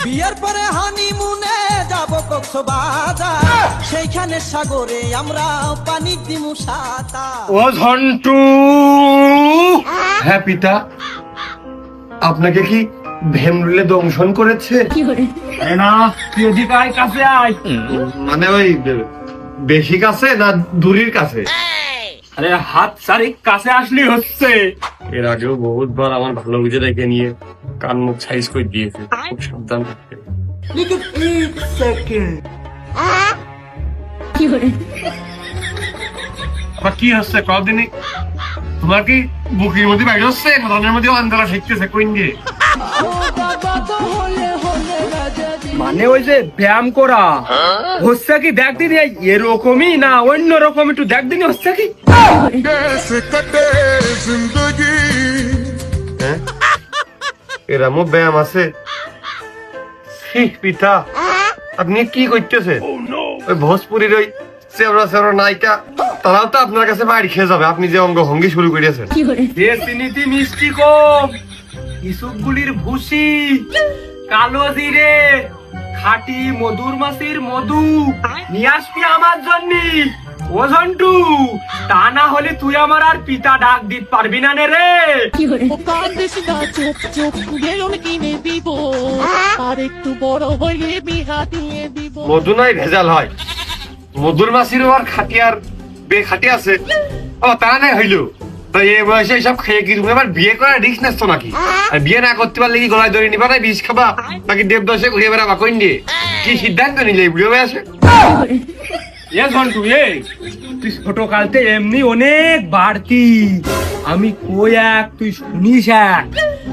বিয়ের পরে হানিমুনে যাব কক্সবাজার, সেইখানে সাগরে আমরা পানি দিমু সাঁতার। ও ঝন্টু। হ্যাঁ পিতা, আপনাকে কি ভেমরুলে দংশন করেছে? না, তুই এদিকে আয়, কাছে আয়। মানে ওই বেশি কাছে না দূরের কাছে? আরে হাত সারি কাছে আসলি হচ্ছে। এর আগেও বহুতবার আমার ভালো বুঝে রেখে নিয়ে কান মুখ সাইজ করে দিয়েছে, খুব সাবধান থাকতে। আবার কি হচ্ছে কদিনই? তোমার কি বুকের মধ্যে বাইরে হচ্ছে, মনের মধ্যে আন্দারা শিখতেছে কোন দিয়ে? মানে ওই যে ব্যায়াম করা হচ্ছে কি দেখ দিন, এরকমই না অন্য রকম একটু দেখ দিন হচ্ছে কি। হ্যাঁ, এরামও ব্যায়াম আছে? পিতা, আপনি কি করতেছেন? ওই ভোজপুরির ওই চেওড়া চেওড়া নায়িকা তারাও তো আপনার কাছে বাড়ি খেয়ে যাবে, আপনি যে অঙ্গ ভঙ্গি শুরু করেছেন। নীতি মিষ্টি কম, ইসুকগুলির ভুসি, কালো জিরে, খাঁটি মধুর মাছির মধু নিয়ে আসবি আমার জন্য। ও ঝন্টু, তা না হলে তুই আমার আর পিতা ডাক দিতে পারবি না রে। মধু নাই ভেজাল হয়, মধুর মাছিরও আর খাটি আর বেখাটি আছে। ও তা নাই হইলো তো এই বয়সে সব খেয়ে কি তুমি আবার বিয়ে করার রিস্ক নেছো নাকি? আর বিয়ে না করতে পারলে কি গলায় দড়ি নিবা না বিষ খাবা নাকি দেবদশে ঘুরে বেড়াবা কইন দিয়ে? কি সিদ্ধান্ত নিলে এই বুড়ো বয়সে? এ ঝন্টু, তুই ছোট কালতে এমনি অনেক বাড়তি। আমি কই এক, তুই শুনিস এক,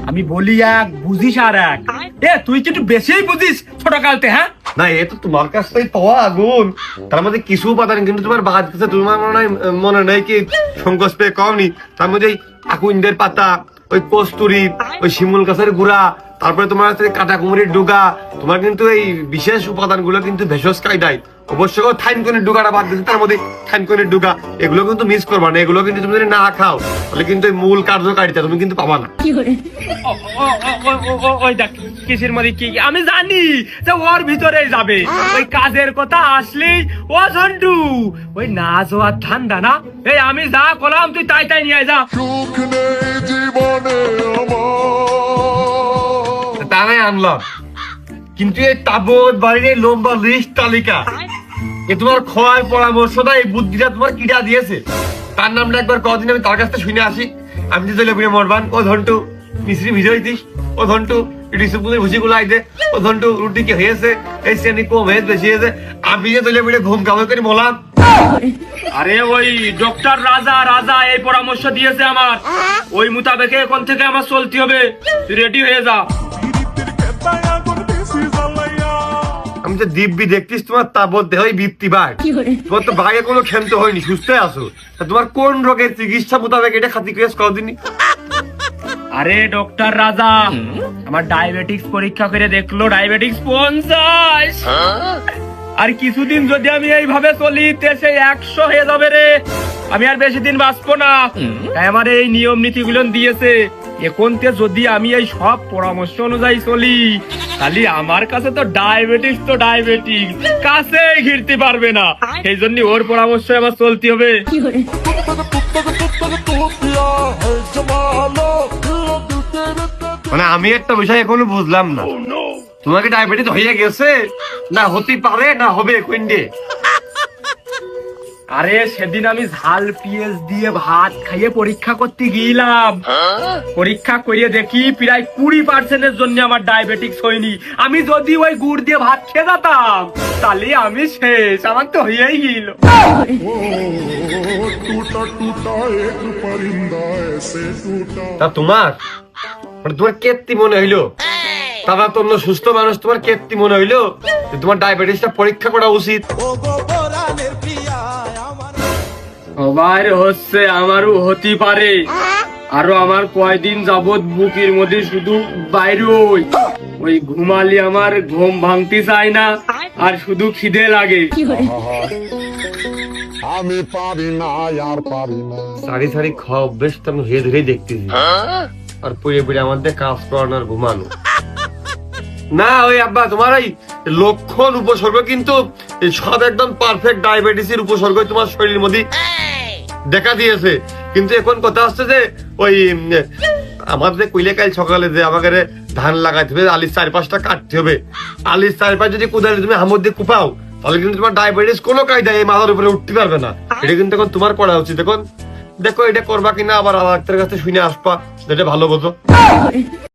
আমি বলি এক, বুঝিস আর এক। তুই কি একটু বেশিই বুঝিস ছোট কালতে? হ্যাঁ না, এ তো তোমার কাছ থেকে পাওয়া আগুন, তার মধ্যে কিছু উপাদান কিন্তু তোমার বাদ গেছে। তোমার মনে নেই কি সংকোচ পেয়ে কমনি? তার মধ্যে আকুইন্দের পাতা, ওই কস্তুরি, ওই শিমুল গাছের গুড়া, তারপরে তোমার কাটা কুমড়ির ডুগা, তোমার কিন্তু এই বিশেষ উপাদান গুলো কিন্তু ভেষজ কায়দায় অবশ্য থাইনকনের ডুগাটা বাদ দিচ্ছে, তার মধ্যে থাইনকনের ডুগা, এগুলো কিন্তু মিস করবা না। এগুলো কিন্তু তুমি যদি না খাও তাহলে কিন্তু এই মূল কার্যকারিতা তুমি কিন্তু পাবা না। ওই দেখ কিসের মধ্যে কি, আমি জানি যে ওর ভিতরে যাবে। ওই কাজের কথা আসলেই ও ঝন্টু ওই না যাওয়ার ঠান্ডা না। এই আমি যা করলাম তুই তাই তাই নিয়ে যা। তা নাই আনলাম, কিন্তু এই তাবৎ বাড়ির লম্বা লিস্ট তালিকা, এ তোমার খোয়ার পরামর্শটা, এই বুদ্ধিটা তোমার কিটা দিয়েছে? তার নামটা একবার কদিন আমি তার কাছ থেকে শুনে আসি। আমি যে লেবুরে মরবান, ও ধন্টু মিশ্রি ভিজে দিস, ও ধন্টু রিসুপুলের ভুজি গুলো আইতে, ও ধন্টু রুটি কি হয়েছে, এই শ্রেণী কম হয়েছে বেশি হয়েছে। আমি যে লেবুরে ঘুম কামাই করে বললাম। আরে ওই ডক্টর রাজা এই পরামর্শ দিয়েছে আমার, ওই মোতাবেকে এখন থেকে আমার চলতে হবে। তুই রেডি হয়ে যা। আমি যে দিব্যি দেখতিস তোমার তাবৎ দেহ বৃত্তি বাড়, তোমার তো বাইরে কোনো ক্ষান্ত হয়নি, সুস্থ আছো। তোমার কোন রোগের চিকিৎসা মোতাবেক এটা খাতি কেস কদিনই? আরে ডক্টর রাজা আমার ডায়াবেটিক্স পরীক্ষা করে দেখলো ডায়াবেটিক্স 50। আর কিছুদিন যদি আমি এইভাবে চলি সে 100 হয়ে যাবে রে। আমি আর বেশি দিন বাঁচবো না, তাই আমার এই নিয়ম নীতি গুলো দিয়েছে। এখন যদি আমি এই সব পরামর্শ অনুযায়ী চলি তাহলে আমার কাছে তো ডায়াবেটিক্স কাছেই ঘিরতে পারবে না। সেই জন্য ওর পরামর্শ আমার চলতে হবে। মানে আমি একটা বিষয় এখনো বুঝলাম না, তোমাকে ডায়াবেটিস হয়ে গেছে না হতে পারে না হবে কোনডে? আরে সেদিন আমি ঝাল পেঁয়াজ দিয়ে ভাত খাইয়ে পরীক্ষা করতে গিয়েছিলাম। পরীক্ষা করিয়ে দেখি প্রায় 20% জন্য আমার ডায়াবেটিক্স হয়নি। আমি যদি ওই গুড় দিয়ে ভাত খেয়ে যেতাম তাহলে আমি শেষ, আমার তো হয়েই গেল। তা তোমার কেত্তি মনে হইলো? তারা তো অন্য সুস্থ মানুষ, তোমার কেত্তি মনে হইলো যে তোমার ডায়াবেটিসটা পরীক্ষা করা উচিত? সবার হচ্ছে, আমারও হতে পারে। আরো আমার কয়দিন যাবত বুকের মধ্যে শুধু বাইরে ওই ঘুমালি আমার ঘুম ভাঙতে চায় না, আর শুধু খিদে লাগে। আমি পারি না আর পারি না। সারি সারি খাওয়া অভ্যেস তো আমি ধীরে ধীরে দেখতেছি, আর পুড়ে পুড়ে আমাদের কাজ করানোর ঘুমানো। না ওই আব্বা তোমার এই লক্ষণ উপসর্গ কিন্তু এই সব একদম পারফেক্ট ডায়াবেটিসের উপসর্গ তোমার শরীরের মধ্যে দেখা দিয়েছে। কিন্তু এখন কথা হচ্ছে যে ওই আমার যে কইলে কাল সকালে যে আমাকে ধান লাগাইতে হবে, আলির 4-5টা কাটতে হবে, আলির 4-5 যদি কোদালে তুমি হামর দিয়ে কুপাও তাহলে কিন্তু তোমার ডায়াবেটিস কোনো কায়দায় এই মাথার উপরে উঠতে পারবে না। এটা কিন্তু এখন তোমার করা উচিত। এখন দেখো এটা করবা কিনা, আবার ডাক্তারের কাছে শুনে আসবা, যেটা ভালো বোঝো।